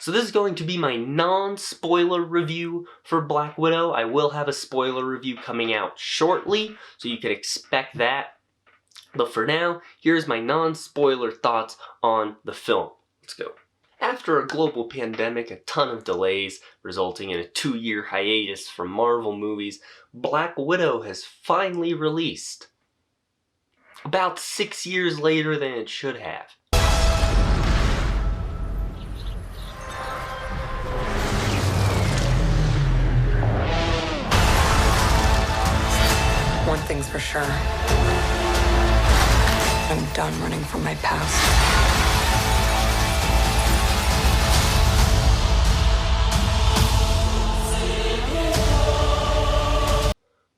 So this is going to be my non-spoiler review for Black Widow. I will have a spoiler review coming out shortly, so you can expect that. But for now, here's my non-spoiler thoughts on the film. Let's go. After a global pandemic, a ton of delays, resulting in a 2-year hiatus from Marvel movies, Black Widow has finally released. About 6 years later than it should have. One thing's for sure. I'm done running from my past.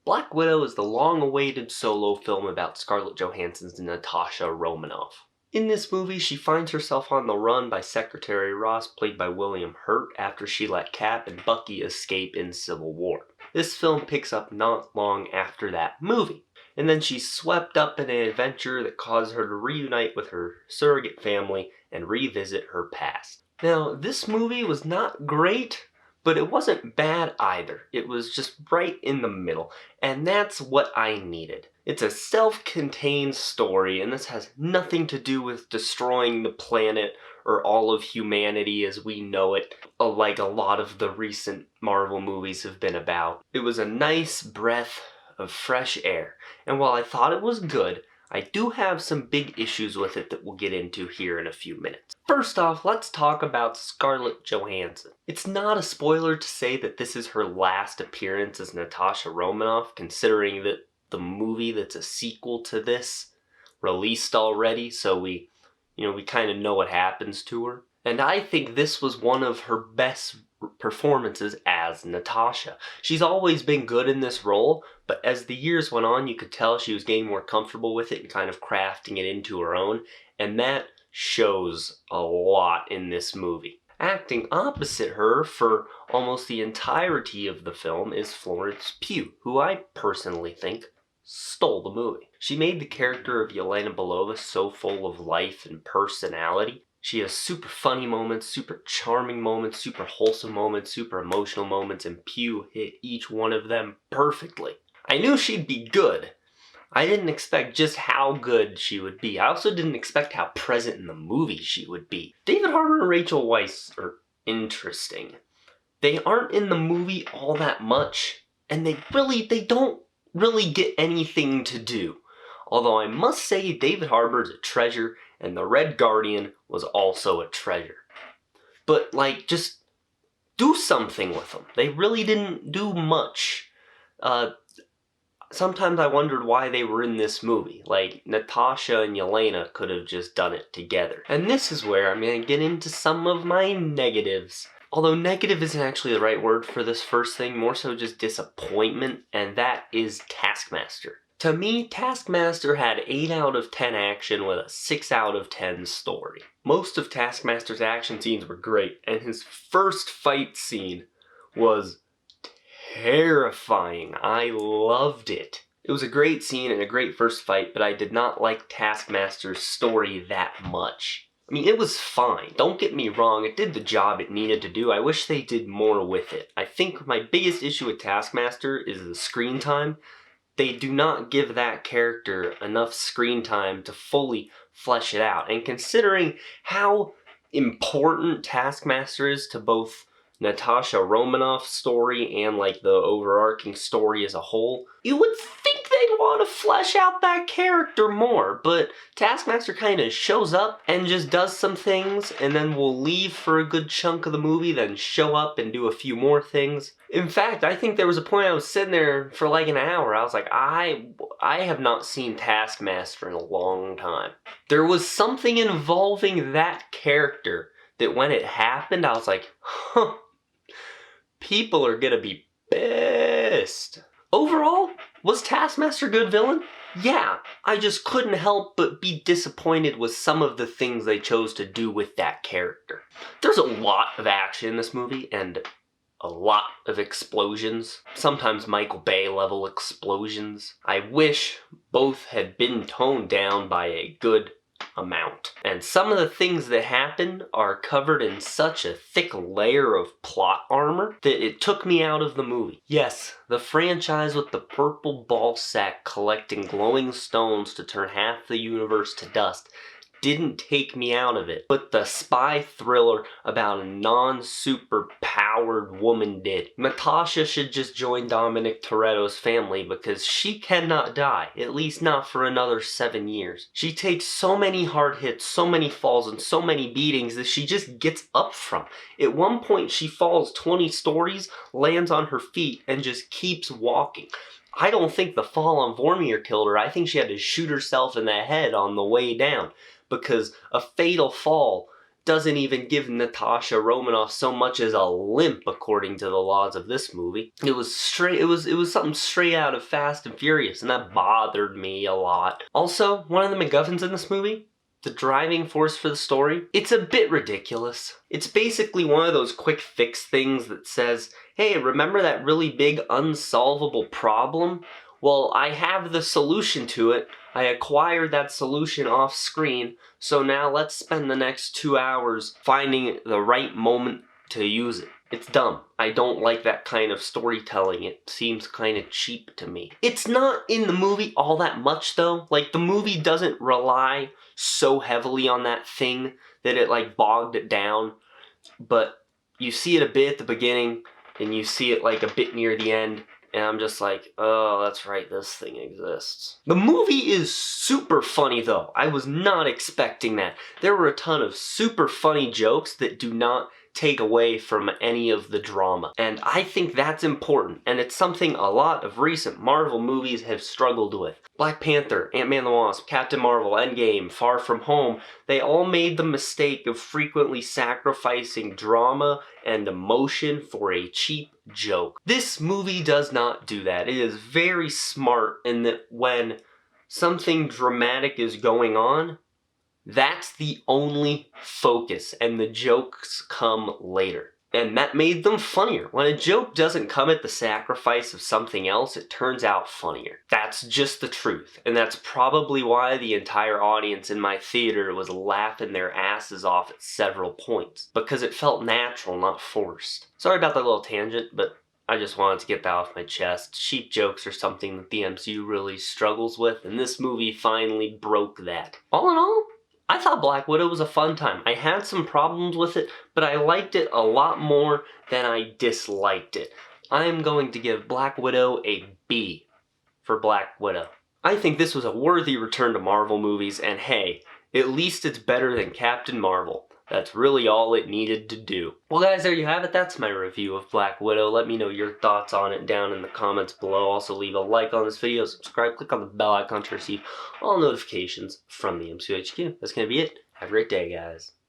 Black Widow is the long-awaited solo film about Scarlett Johansson's Natasha Romanoff. In this movie, she finds herself on the run by Secretary Ross, played by William Hurt, after she let Cap and Bucky escape in Civil War. This film picks up not long after that movie, and then she's swept up in an adventure that causes her to reunite with her surrogate family and revisit her past. Now, this movie was not great, but it wasn't bad either. It was just right in the middle, and that's what I needed. It's a self-contained story, and this has nothing to do with destroying the planet or all of humanity as we know it, like a lot of the recent Marvel movies have been about. It was a nice breath of fresh air, and while I thought it was good, I do have some big issues with it that we'll get into here in a few minutes. First off, let's talk about Scarlett Johansson. It's not a spoiler to say that this is her last appearance as Natasha Romanoff, considering that the movie that's a sequel to this released already, so we kind of know what happens to her. And I think this was one of her best performances as Natasha. She's always been good in this role, but as the years went on, you could tell she was getting more comfortable with it and kind of crafting it into her own, and that shows a lot in this movie. Acting opposite her for almost the entirety of the film is Florence Pugh, who I personally think stole the movie. She made the character of Yelena Belova so full of life and personality. She has super funny moments, super charming moments, super wholesome moments, super emotional moments, and Pugh hit each one of them perfectly. I knew she'd be good. I didn't expect just how good she would be. I also didn't expect how present in the movie she would be. David Harbour and Rachel Weisz are interesting. They aren't in the movie all that much, and they don't really get anything to do. Although I must say David Harbour is a treasure, and the Red Guardian was also a treasure. But, just do something with them. They really didn't do much. Sometimes I wondered why they were in this movie. Natasha and Yelena could have just done it together. And this is where I'm going to get into some of my negatives. Although negative isn't actually the right word for this first thing, more so just disappointment, and that is Taskmaster. To me, Taskmaster had 8 out of 10 action with a 6 out of 10 story. Most of Taskmaster's action scenes were great, and his first fight scene was terrifying. I loved it. It was a great scene and a great first fight, but I did not like Taskmaster's story that much. I mean, it was fine. Don't get me wrong, it did the job it needed to do. I wish they did more with it. I think my biggest issue with Taskmaster is the screen time. They do not give that character enough screen time to fully flesh it out. And considering how important Taskmaster is to both Natasha Romanoff's story and the overarching story as a whole, you would think they'd want to flesh out that character more, but Taskmaster kind of shows up and just does some things and then will leave for a good chunk of the movie, then show up and do a few more things. In fact, I think there was a point I was sitting there for an hour. I was like, I have not seen Taskmaster in a long time. There was something involving that character that when it happened, I was like, huh. People are gonna be pissed. Overall, was Taskmaster a good villain? Yeah, I just couldn't help but be disappointed with some of the things they chose to do with that character. There's a lot of action in this movie, and a lot of explosions. Sometimes Michael Bay level explosions. I wish both had been toned down by a good amount. And some of the things that happen are covered in such a thick layer of plot armor that it took me out of the movie. Yes, the franchise with the purple ball sack collecting glowing stones to turn half the universe to dust didn't take me out of it, but the spy thriller about a non-super powered woman did. Natasha should just join Dominic Toretto's family because she cannot die, at least not for another 7 years. She takes so many hard hits, so many falls, and so many beatings that she just gets up from. At one point she falls 20 stories, lands on her feet, and just keeps walking. I don't think the fall on Vormir killed her. I think she had to shoot herself in the head on the way down, because a fatal fall doesn't even give Natasha Romanoff so much as a limp according to the laws of this movie. It was something straight out of Fast and Furious, and that bothered me a lot. Also, one of the MacGuffins in this movie, the driving force for the story, it's a bit ridiculous. It's basically one of those quick fix things that says, hey, remember that really big unsolvable problem? Well, I have the solution to it. I acquired that solution off screen, so now let's spend the next 2 hours finding the right moment to use it. It's dumb. I don't like that kind of storytelling. It seems kind of cheap to me. It's not in the movie all that much though. Like, the movie doesn't rely so heavily on that thing that it like bogged it down, but you see it a bit at the beginning and you see it like a bit near the end. And I'm just like, oh, that's right, this thing exists. The movie is super funny though. I was not expecting that. There were a ton of super funny jokes that do not take away from any of the drama. And I think that's important, and it's something a lot of recent Marvel movies have struggled with. Black Panther, Ant-Man the Wasp, Captain Marvel, Endgame, Far From Home, they all made the mistake of frequently sacrificing drama and emotion for a cheap joke. This movie does not do that. It is very smart in that when something dramatic is going on, that's the only focus, and the jokes come later. And that made them funnier. When a joke doesn't come at the sacrifice of something else, it turns out funnier. That's just the truth. And that's probably why the entire audience in my theater was laughing their asses off at several points. Because it felt natural, not forced. Sorry about that little tangent, but I just wanted to get that off my chest. Cheap jokes are something that the MCU really struggles with, and this movie finally broke that. All in all, I thought Black Widow was a fun time. I had some problems with it, but I liked it a lot more than I disliked it. I'm going to give Black Widow a B for Black Widow. I think this was a worthy return to Marvel movies, and hey, at least it's better than Captain Marvel. That's really all it needed to do. Well guys, there you have it. That's my review of Black Widow. Let me know your thoughts on it down in the comments below. Also leave a like on this video, subscribe, click on the bell icon to receive all notifications from the MCU HQ. That's going to be it. Have a great day, guys.